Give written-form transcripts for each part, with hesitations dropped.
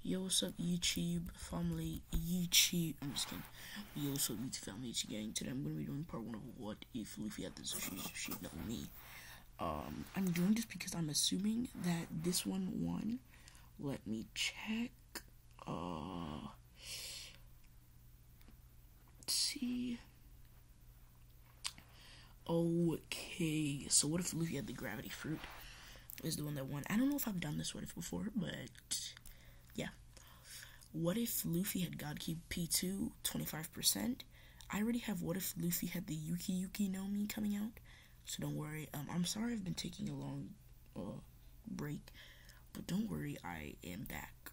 Yo, what's up, YouTube family? I'm just kidding. Yo, what's up, YouTube family? It's gang. Today I'm going to be doing part 1 of What If Luffy Had the Zushi, not me. I'm doing this because I'm assuming that this one won. Let me check. Let's see. Okay, so what if Luffy had the gravity fruit? Is the one that won. I don't know if I've done this what if before, but yeah. What if Luffy had God Key P2, 25%? I already have what if Luffy had the Yuki no Mi coming out, so don't worry. I'm sorry I've been taking a long break, but don't worry, I am back.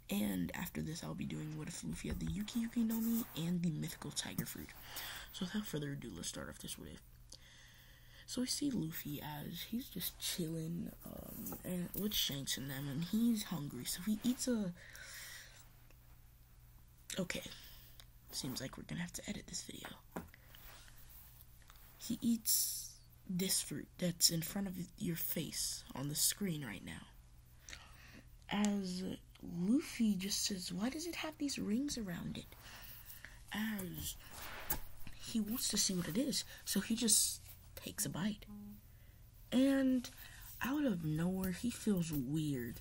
And after this, I'll be doing what if Luffy had the Yuki no Mi and the mythical tiger fruit. So without further ado, let's start off this what if. So we see Luffy as he's just chilling and with Shanks and them, and he's hungry, so he eats a... Okay, seems like we're gonna have to edit this video. He eats this fruit that's in front of your face on the screen right now. As Luffy just says, why does it have these rings around it? As he wants to see what it is, so he just takes a bite. And out of nowhere, he feels weird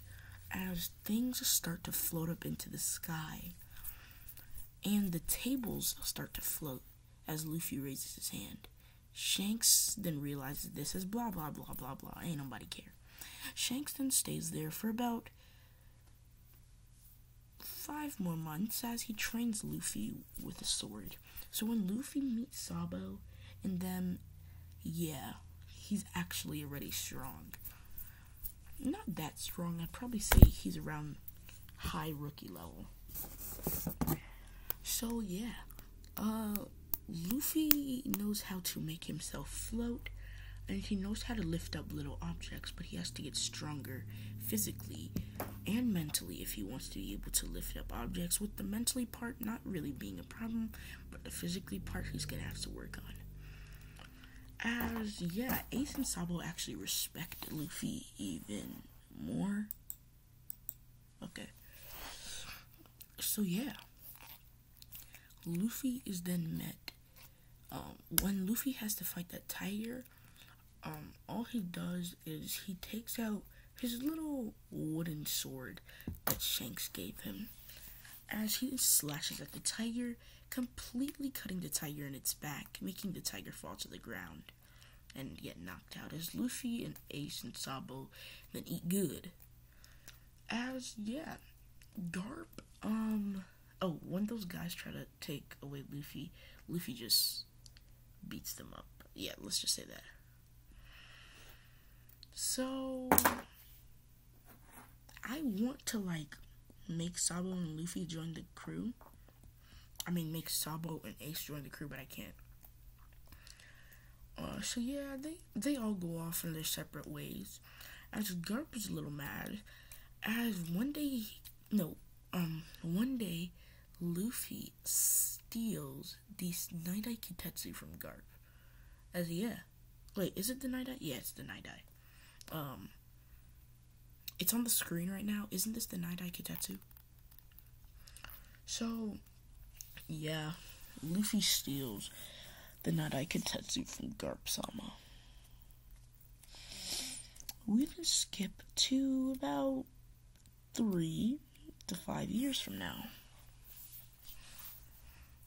as things start to float up into the sky. And the tables start to float as Luffy raises his hand. Shanks then realizes this as blah, blah, blah, blah, blah. Ain't nobody care. Shanks then stays there for about 5 more months as he trains Luffy with a sword. So when Luffy meets Sabo and them, yeah, he's actually already strong. Not that strong. I'd probably say he's around high rookie level. So yeah, Luffy knows how to make himself float, and he knows how to lift up little objects, but he has to get stronger physically and mentally if he wants to be able to lift up objects, with the mentally part not really being a problem, but the physically part he's gonna have to work on. As, yeah, Ace and Sabo actually respect Luffy even more. Okay. So, yeah. Luffy is then met. When Luffy has to fight that tiger, all he does is he takes out his little wooden sword that Shanks gave him. As he slashes at the tiger, completely cutting the tiger in its back, making the tiger fall to the ground and get knocked out. As Luffy and Ace and Sabo then eat good. As, yeah, Garp, when those guys try to take away Luffy, Luffy just beats them up. Yeah, let's just say that. So, I want to, make Sabo and Luffy join the crew. I mean, make Sabo and Ace join the crew, but I can't. So yeah, they all go off in their separate ways. As Garp is a little mad, as one day Luffy steals this Night-Eye Kitetsu from Garp. As, yeah. Wait, is it the Night-Eye? Yeah, it's the Night-Eye. It's on the screen right now. Isn't this the Night-Eye Kitetsu? So, yeah, Luffy steals the Night-Eye Kitetsu from Garp-sama. We then skip to about 3 to 5 years from now.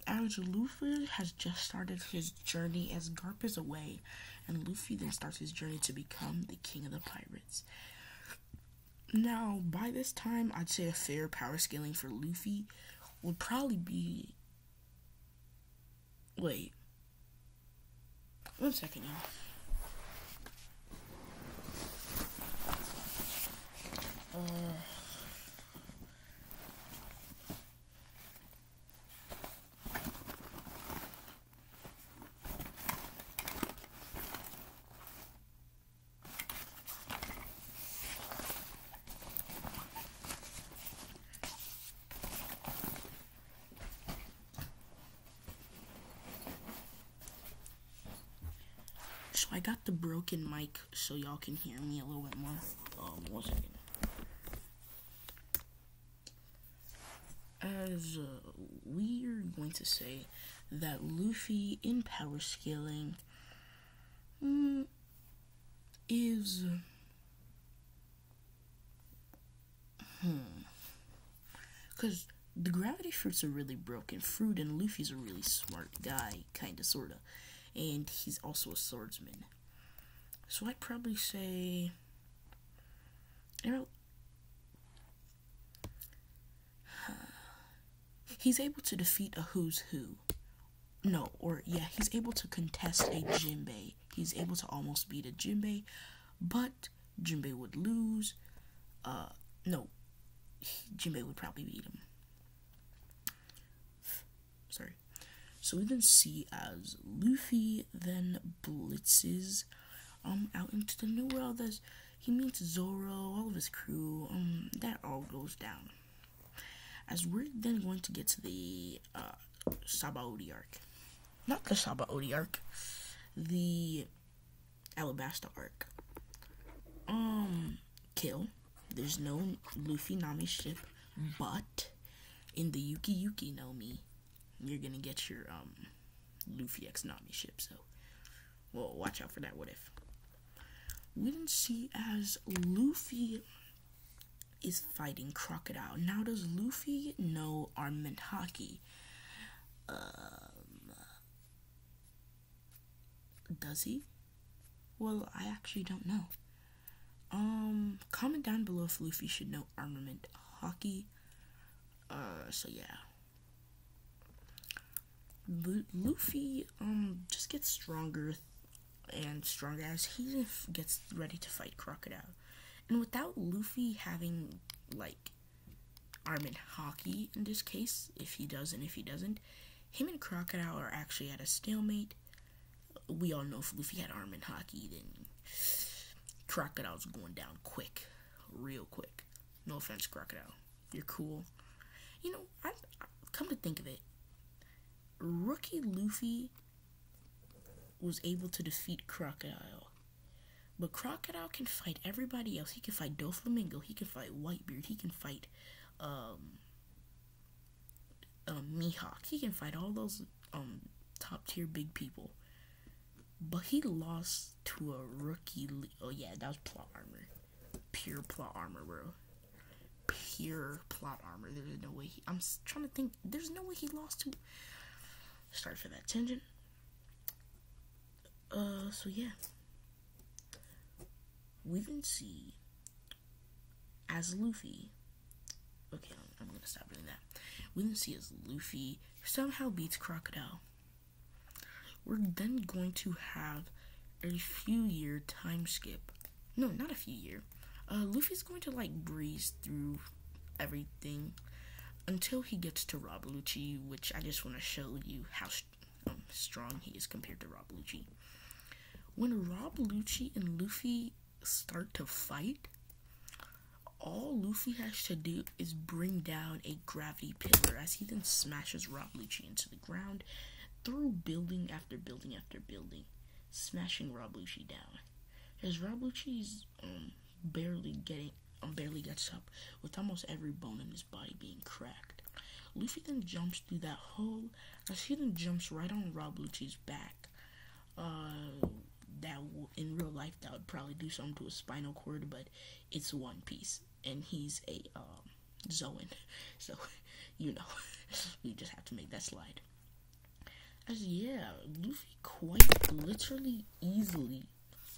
As Luffy has just started his journey as Garp is away, and Luffy then starts his journey to become the king of the pirates. Now, by this time, I'd say a fair power scaling for Luffy would probably be... Wait. 1 second, y'all. So I got the broken mic so y'all can hear me a little bit more. 1 second. as we are going to say that Luffy in power scaling is because the gravity fruits are really broken fruit, and Luffy's a really smart guy, kinda, sorta, and he's also a swordsman. So I'd probably say, he's able to defeat a who's who. No, he's able to contest a Jinbei. He's able to almost beat a Jinbei, but Jinbei would lose. No, Jinbei would probably beat him. Sorry. So we then see as Luffy then blitzes out into the new world as he meets Zoro, all of his crew. That all goes down. As we're then going to get to the Sabaody arc. Not the Sabaody arc, the Alabasta arc. Kill. There's no Luffy Nami ship, but in the Yuki Yuki no Mi, you're gonna get your Luffy X Nami ship. So, well, watch out for that. What if? We didn't see as Luffy is fighting Crocodile. Now, does Luffy know armament haki? Does he? Well, I actually don't know. Comment down below if Luffy should know armament haki. So yeah. Luffy, just gets stronger and stronger as he gets ready to fight Crocodile. And without Luffy having, like, armament haki in this case, if he does and if he doesn't, him and Crocodile are actually at a stalemate. We all know if Luffy had armament haki, then Crocodile's going down quick. Real quick. No offense, Crocodile. You're cool. You know, I come to think of it, rookie Luffy was able to defeat Crocodile. But Crocodile can fight everybody else. He can fight Doflamingo. He can fight Whitebeard. He can fight Mihawk. He can fight all those top tier big people. But he lost to a rookie. Oh yeah, that was plot armor. Pure plot armor, bro. Pure plot armor. There's no way I'm trying to think. There's no way he lost to. Sorry for that tangent. So yeah. We can see as Luffy. Okay, I'm gonna stop doing that. We can see as Luffy somehow beats Crocodile. We're then going to have a few year time skip. No, not a few year. Luffy's going to like breeze through everything until he gets to Rob Lucci, which I just want to show you how strong he is compared to Rob Lucci. When Rob Lucci and Luffy start to fight, all Luffy has to do is bring down a gravity pillar as he then smashes Rob Lucci into the ground through building after building after building, smashing Rob Lucci down. As Rob Lucci's barely gets up with almost every bone in his body being cracked. Luffy then jumps through that hole as he then jumps right on Rob Lucci's back. In real life that would probably do something to his spinal cord, but it's One Piece and he's a Zoan, so you know we just have to make that slide. As yeah, Luffy quite literally easily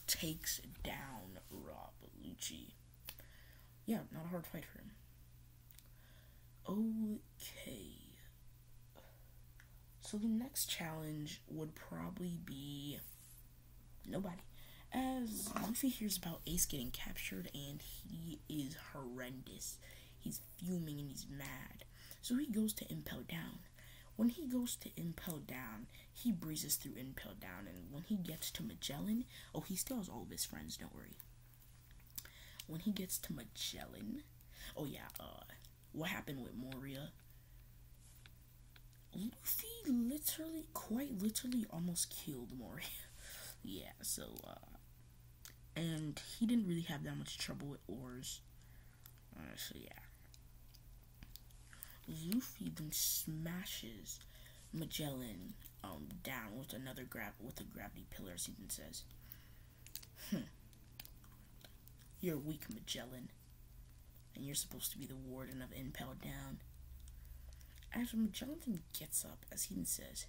takes down Rob Lucci. Yeah, not a hard fight for him. Okay. So the next challenge would probably be nobody. As Luffy hears about Ace getting captured and he is horrendous. He's fuming and he's mad. So he goes to Impel Down. When he goes to Impel Down, he breezes through Impel Down, and when he gets to Magellan, he still has all of his friends, don't worry. When he gets to Magellan, what happened with Moria? Luffy quite literally almost killed Moria. Yeah, so, and he didn't really have that much trouble with ores. So yeah. Luffy then smashes Magellan down with a gravity pillar, as he then says, "You're weak, Magellan, and you're supposed to be the warden of Impel Down." As Magellan then gets up, as he then says,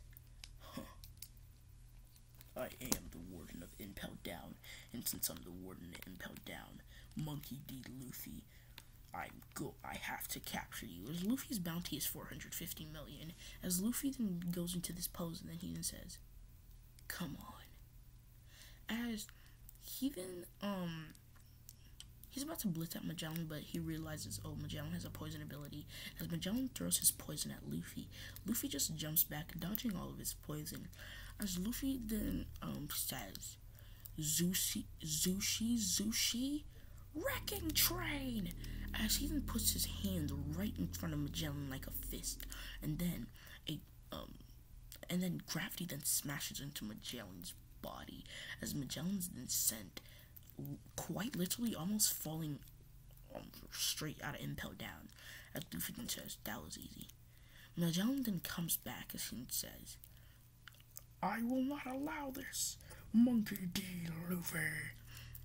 "I am the warden of Impel Down, and since I'm the warden of Impel Down, Monkey D. Luffy, I have to capture you." As Luffy's bounty is 450 million, as Luffy then goes into this pose, and then he then says, "Come on." As he then, he's about to blitz at Magellan, but he realizes, Magellan has a poison ability. As Magellan throws his poison at Luffy, Luffy just jumps back, dodging all of his poison. As Luffy then, says, Zushi, wrecking train!" As he then puts his hand right in front of Magellan like a fist, and then gravity then smashes into Magellan's body, as Magellan's then sent, quite literally almost falling straight out of Impel Down. As Luffy then says, "That was easy." Magellan then comes back, as he says, "I will not allow this, Monkey D. Luffy."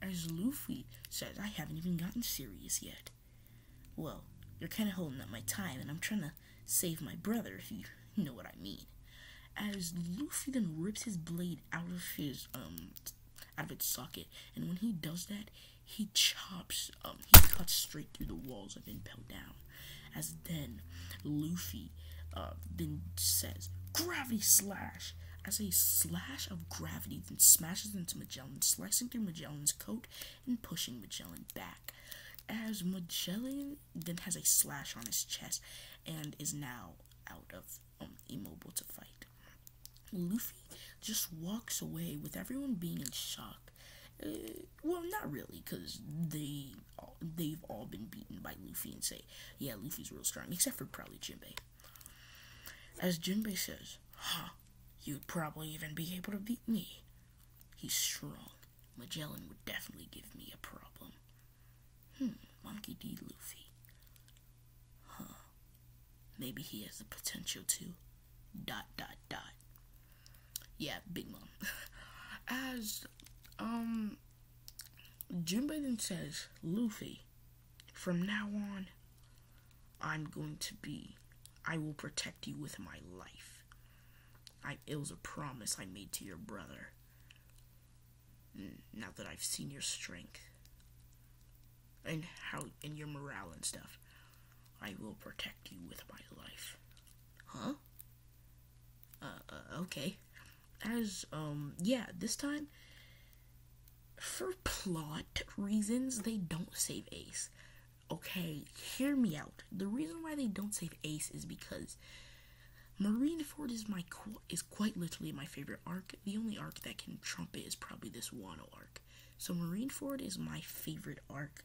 As Luffy says, "I haven't even gotten serious yet." "Well, you're kind of holding up my time, and I'm trying to save my brother, if you know what I mean." As Luffy then rips his blade out of its socket, and when he does that, he cuts straight through the walls of Impel Down. As then Luffy then says, "Gravity slash!" As a slash of gravity then smashes into Magellan, slicing through Magellan's coat and pushing Magellan back. As Magellan then has a slash on his chest and is now out of immobile to fight. Luffy just walks away with everyone being in shock. Well, not really, because they've all been beaten by Luffy and say, "Yeah, Luffy's real strong," except for probably Jinbei. As Jinbei says, "You'd probably even be able to beat me. He's strong. Magellan would definitely give me a problem. Monkey D. Luffy. Maybe he has the potential to... ... Yeah, Big Mom." As, Jinbei then says, "Luffy, from now on, I will protect you with my life. It was a promise I made to your brother. Now that I've seen your strength and your morale and stuff, I will protect you with my life." Okay. As, this time, for plot reasons, they don't save Ace. Okay, hear me out. The reason why they don't save Ace is because Marineford is quite literally my favorite arc. The only arc that can trump it is probably this Wano arc. So Marineford is my favorite arc,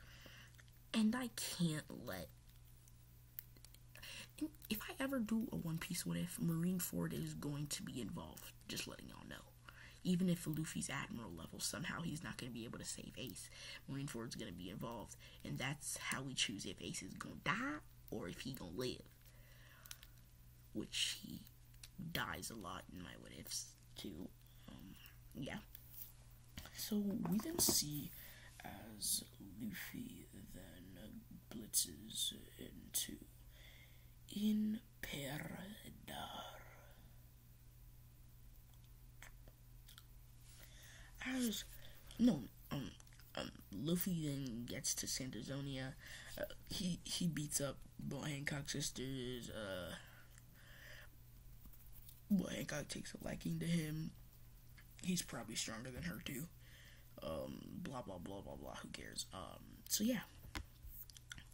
and I can't let... If I ever do a One Piece What If, Marineford is going to be involved, just letting y'all know. Even if Luffy's Admiral level, somehow he's not going to be able to save Ace. Marineford's going to be involved, and that's how we choose if Ace is going to die or if he going to live. Which he dies a lot in my What Ifs, too. So we then see as Luffy then blitzes into Imperador. Luffy then gets to Santozonia. He beats up Boy Hancock's sisters. Boy Hancock takes a liking to him. He's probably stronger than her too. Blah blah blah blah blah. Who cares? So yeah,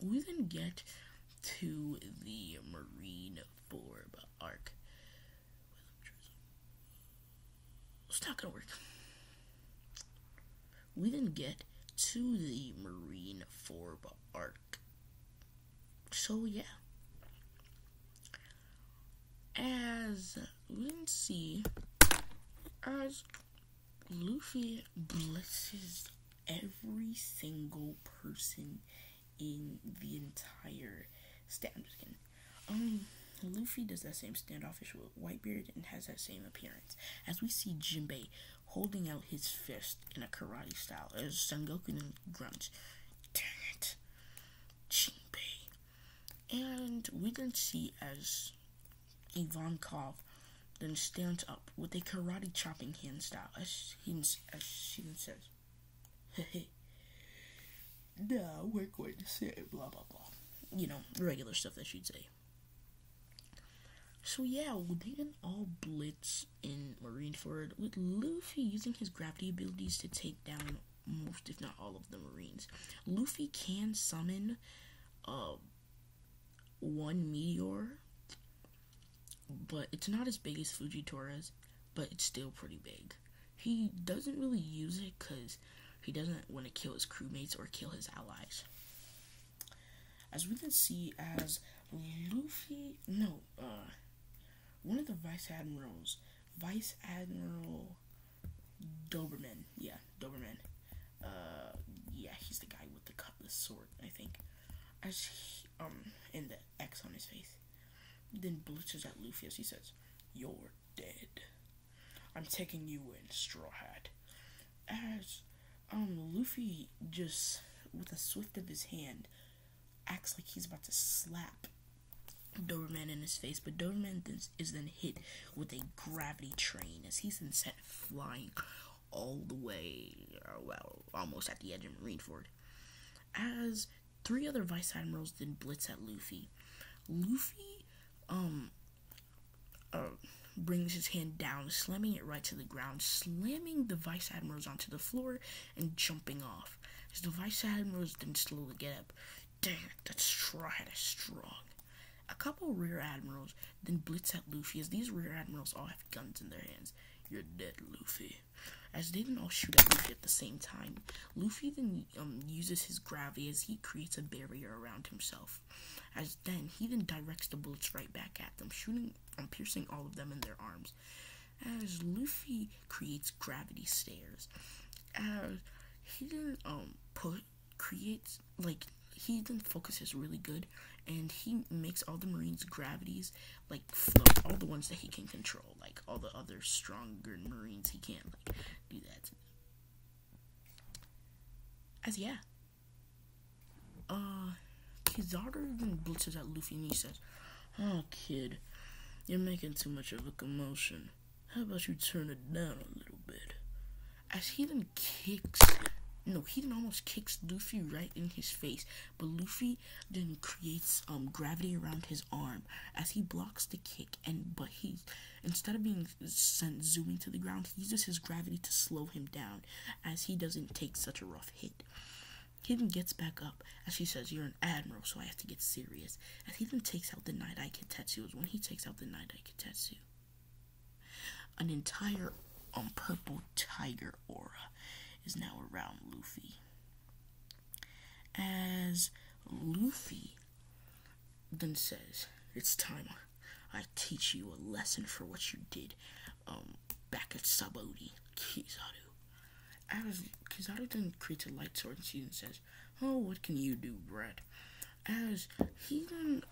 we then get to the Marineford arc. It's not gonna work. We then get to the Marineford arc. So yeah, as we can see, as Luffy blitzes every single person in the entire I'm just kidding. Luffy does that same standoffish with Whitebeard and has that same appearance. As we see Jinbei holding out his fist in a karate style, as Sengoku then grunts, "Dang it, Jinbei." And we then see as Ivankov then stands up with a karate chopping hand style, as she then says, "Hey, now we're going to say blah blah blah." You know, regular stuff that she'd say. So yeah, they then all blitz in Marineford, with Luffy using his gravity abilities to take down most, if not all, of the Marines. Luffy can summon one meteor, but it's not as big as Fujitori's, but it's still pretty big. He doesn't really use it because he doesn't want to kill his crewmates or kill his allies. As we can see, as Luffy, one of the Vice Admirals, Vice Admiral Doberman, he's the guy with the cutlass sword, I think, as he, and the X on his face, then blitzes at Luffy as he says, "You're dead. I'm taking you in, Straw Hat." As, Luffy just, with a swift of his hand, acts like he's about to slap Doberman in his face, but Doberman is then hit with a gravity train as he's then set flying all the way, almost at the edge of Marineford. As 3 other Vice Admirals then blitz at Luffy. Luffy, brings his hand down, slamming it right to the ground, slamming the Vice Admirals onto the floor and jumping off. As the Vice Admirals then slowly get up. Dang it, that Straw Hat is strong. A couple Rear Admirals then blitz at Luffy, as these Rear Admirals all have guns in their hands. "You're dead, Luffy." As they then all shoot at Luffy at the same time, Luffy then uses his gravity as he creates a barrier around himself. As then he then directs the bullets right back at them, piercing all of them in their arms. As Luffy creates gravity stairs, as he then he then focuses really good, and he makes all the Marines' gravities float, all the ones that he can control, all the other stronger Marines he can't do that to them. As Kizaru then blitzes at Luffy and he says, "Oh kid, you're making too much of a commotion. How about you turn it down a little bit?" As he then almost kicks Luffy right in his face, but Luffy then creates gravity around his arm as he blocks the kick, but instead of being sent zooming to the ground, he uses his gravity to slow him down as he doesn't take such a rough hit. He then gets back up as he says, "You're an admiral, so I have to get serious." As he then takes out the Night Eye Kitetsu, when he takes out the Night Eye Kitetsu, an entire purple tiger aura is now around Luffy. As Luffy then says, "It's time I teach you a lesson for what you did back at Sabaody, Kizaru." As Kizaru then creates a light sword and she then says, "Oh, what can you do, Brett?" As he then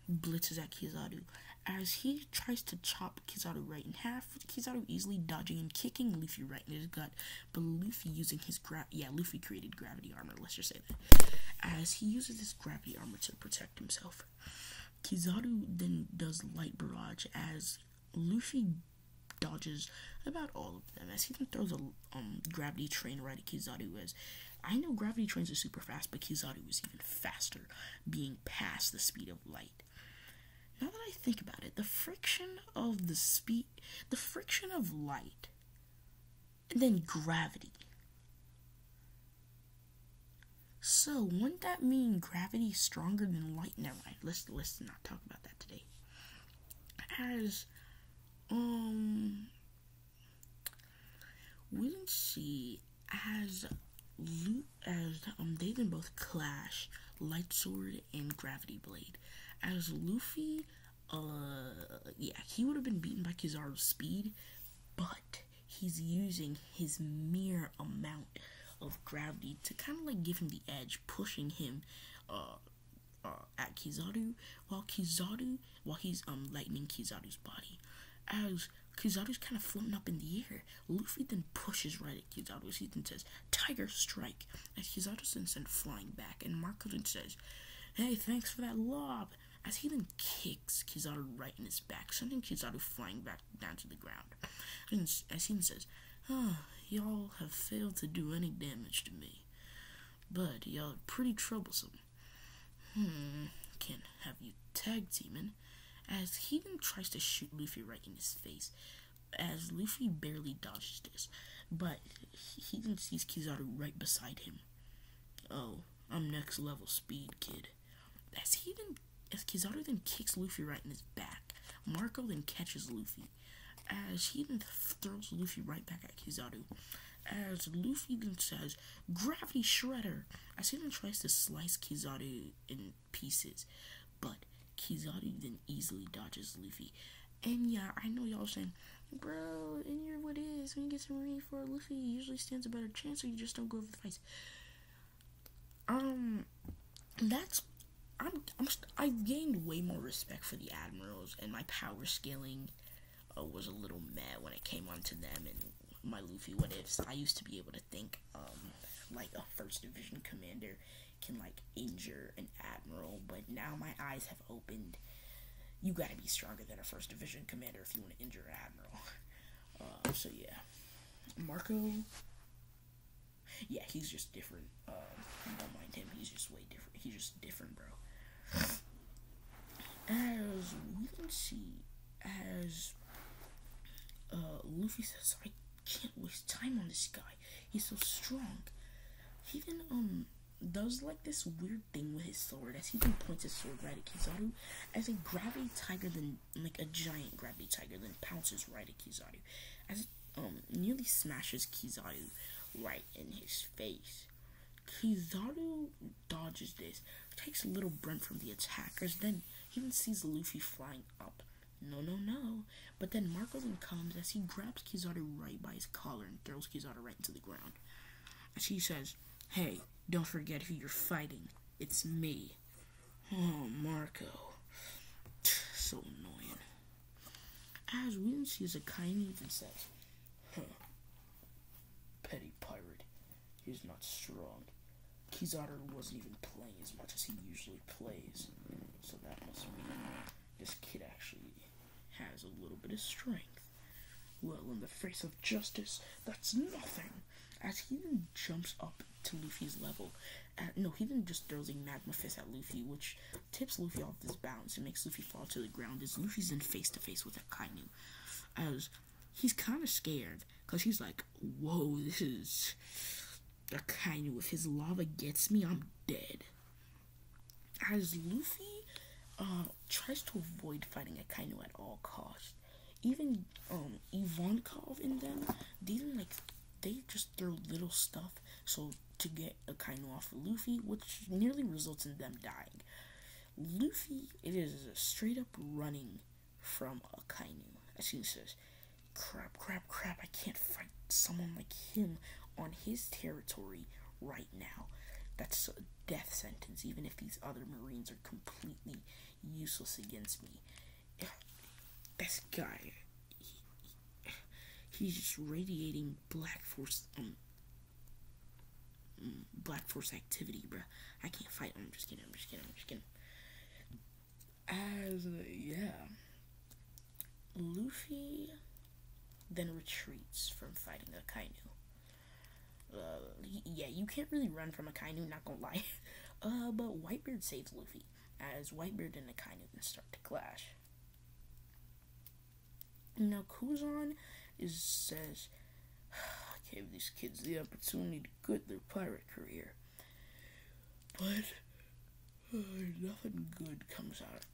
blitzes at Kizaru, as he tries to chop Kizaru right in half, Kizaru easily dodging and kicking Luffy right in his gut, but Luffy using his Luffy created gravity armor, let's just say that, as he uses this gravity armor to protect himself. Kizaru then does light barrage as Luffy dodges about all of them, as he then throws a gravity train right at Kizaru. As I know gravity trains are super fast, but Kizaru is even faster, being past the speed of light. Now that I think about it, the friction of light, and then gravity. So, wouldn't that mean gravity is stronger than light? Never mind, let's not talk about that today. As, we can see as they then both clash light sword and gravity blade. As Luffy, he would have been beaten by Kizaru's speed, but he's using his mere amount of gravity to kind of give him the edge, pushing him at Kizaru while he's lightning Kizaru's body. As Kizaru's kind of floating up in the air, Luffy then pushes right at Kizaru as he then says, "Tiger Strike," as Kizaru then sent flying back, and Marco then says, "Hey, thanks for that lob," as he then kicks Kizaru right in his back, sending Kizaru flying back down to the ground. And as he then says, "Y'all have failed to do any damage to me, but y'all are pretty troublesome. Can have you tag teaming," as he then tries to shoot Luffy right in his face, as Luffy barely dodges this, but he then sees Kizaru right beside him. "Oh, I'm next level speed, kid." As Kizaru then kicks Luffy right in his back, Marco then catches Luffy, as he then throws Luffy right back at Kizaru, as Luffy then says, "Gravity Shredder," as he then tries to slice Kizaru in pieces, but Kizaru then easily dodges Luffy. And yeah, I know y'all saying, "Bro, in your what is, when you get some Marine for Luffy usually stands a better chance, or you just don't go over the fights." I've gained way more respect for the admirals, and my power scaling was a little meh when it came onto them and my Luffy what ifs. I used to be able to think like a first division commander can like injure an admiral, but now my eyes have opened. You gotta be stronger than a first division commander if you want to injure an admiral. So yeah, Marco. Yeah, he's just different. Don't mind him. He's just way different. He's just different, bro. As we can see, as Luffy says, "I can't waste time on this guy. He's so strong." He then does like this weird thing with his sword, as he then points his sword right at Kizaru, as a gravity tiger then, like a giant gravity tiger, then pounces right at Kizaru, as it nearly smashes Kizaru right in his face. Kizaru dodges this, takes a little brunt from the attackers, then he then sees Luffy flying up. No. But then Marco then comes as he grabs Kizaru right by his collar and throws Kizaru right into the ground. As he says, "Hey, don't forget who you're fighting. It's me." Oh, Marco. So annoying. As we then see Akainu even says, "Petty pirate. He's not strong. Kizaru wasn't even playing as much as he usually plays, so that must mean this kid actually has a little bit of strength. Well, in the face of justice, that's nothing." As he then jumps up to Luffy's level, he then just throws a magma fist at Luffy, which tips Luffy off his balance and makes Luffy fall to the ground, as Luffy's then face to face with Akainu, as he's kind of scared, because he's like, "Whoa, this is Akainu. If his lava gets me, I'm dead." As Luffy tries to avoid fighting Akainu at all costs, even Ivankov in them, they just throw little stuff to get Akainu off of Luffy, which nearly results in them dying. Luffy, it is a straight up running from Akainu, as he says, crap, I can't fight someone like him on his territory right now. That's a death sentence, even if these other Marines are completely useless against me." This guy, he's just radiating Black Force activity, bruh. I can't fight him. I'm just kidding. As, Luffy then retreats from fighting Akainu. You can't really run from Akainu, not gonna lie. But Whitebeard saves Luffy, as Whitebeard and Akainu then start to clash. Now, Kuzan says, "I gave these kids the opportunity to quit their pirate career, but nothing good comes out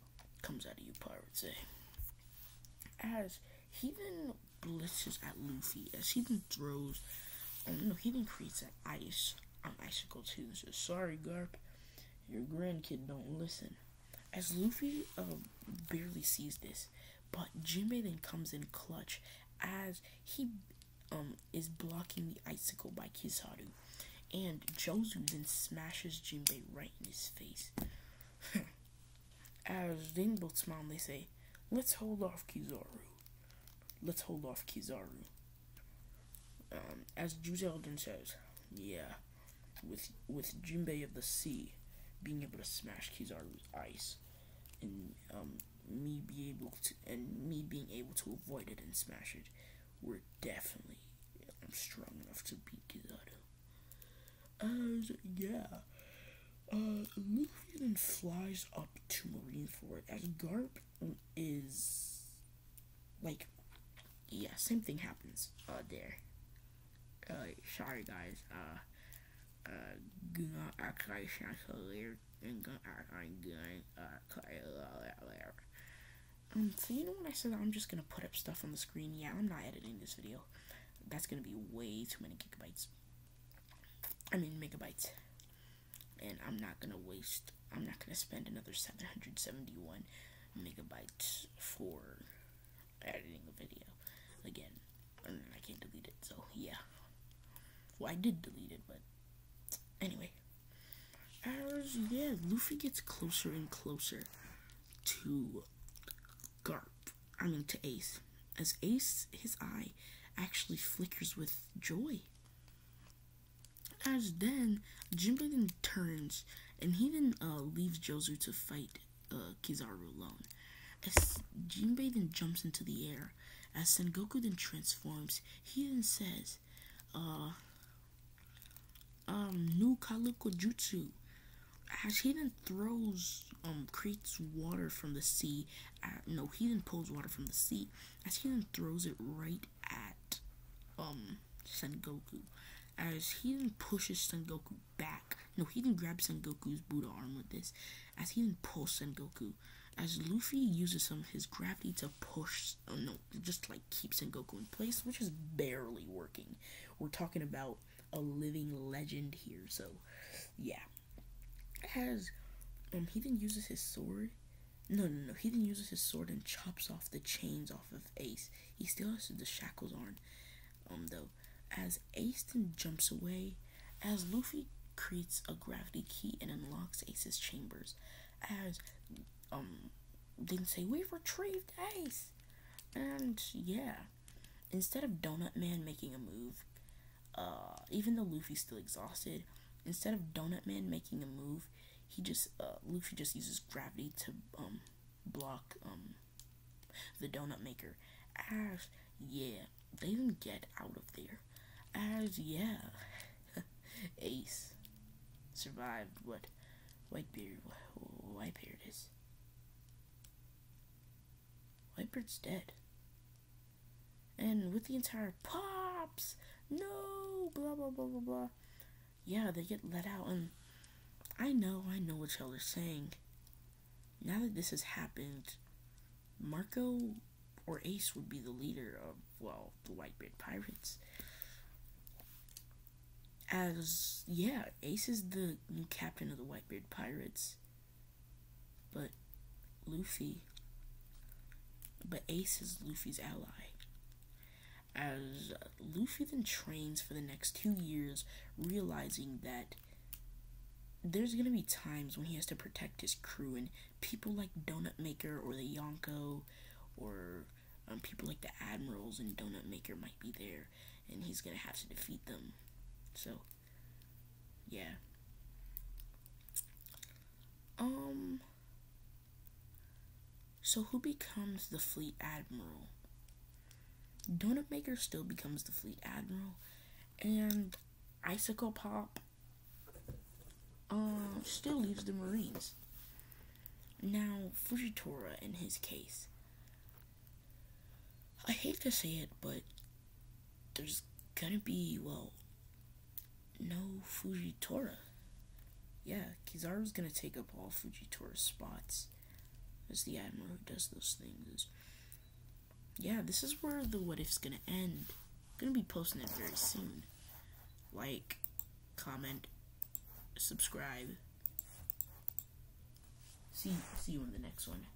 of you pirates, eh?" As he then blitzes at Luffy, as he then throws, he then creates an icicle too, and says, "Sorry, Garp, your grandkid don't listen." As Luffy barely sees this, but Jinbei then comes in clutch, as he is blocking the icicle by Kizaru, and Jozu then smashes Jinbei right in his face. As they both smile and they say, let's hold off Kizaru. Let's hold off Kizaru. As Juzel then says, yeah, with Jinbei of the Sea being able to smash Kizaru's ice, and me being able to avoid it and smash it, we're definitely strong enough to beat Kizaru. Luffy then flies up to Marineford as Garp is like, yeah, same thing happens there. Sorry guys, gonna act like chancellor and gonna act like good, so you know when I said I'm just gonna put up stuff on the screen, yeah, I'm not editing this video. That's gonna be way too many megabytes. And I'm not gonna spend another 771 megabytes for editing a video again. And I can't delete it, so yeah. Well, I did delete it, but anyway. Luffy gets closer and closer to to Ace. As Ace, his eye actually flickers with joy. As then, Jinbei then turns, and he then leaves Jozu to fight Kizaru alone. As Jinbei then jumps into the air, as Sengoku then transforms, he then says, Nu Kaluko Jutsu. As he then creates water from the sea. He then pulls water from the sea. As he then throws it right at Sengoku. As he then pushes Sengoku back. He then grabs Sengoku's Buddha arm with this. As he then pulls Sengoku. As Luffy uses some of his gravity to push, just like keep Sengoku in place, which is barely working. We're talking about a living legend here, so yeah. As he then uses his sword. He then uses his sword and chops off the chains off of Ace. He still has the shackles on, though. As Ace then jumps away, as Luffy creates a gravity key and unlocks Ace's chambers. As they say, we've retrieved Ace. And yeah, instead of Donut Man making a move, even though Luffy's still exhausted, instead of Donut Man making a move, Luffy just uses gravity to block the Donut Maker. As yeah, they even get out of there. As yeah, Ace survived what Whitebeard is. Whitebeard's dead. And with the entire pops, no, blah blah blah blah blah. Yeah, they get let out, and I know what y'all are saying. Now that this has happened, Marco or Ace would be the leader of, the Whitebeard Pirates. As, yeah, Ace is the new captain of the Whitebeard Pirates. But Ace is Luffy's ally. As Luffy then trains for the next 2 years, realizing that there's gonna be times when he has to protect his crew, and people like Donut Maker or the Yonko, or people like the Admirals and Donut Maker might be there, and he's gonna have to defeat them. So, yeah. So who becomes the Fleet Admiral? Donut Maker still becomes the Fleet Admiral, and Icicle Pop still leaves the Marines. Now, Fujitora, in his case, I hate to say it, but there's gonna be, no Fujitora. Yeah, Kizaru's gonna take up all Fujitora's spots as the Admiral who does those things. Yeah, this is where the What If's gonna end. I'm gonna be posting it very soon. Like, comment, subscribe. See you in the next one.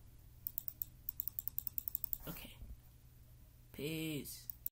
Okay. Peace.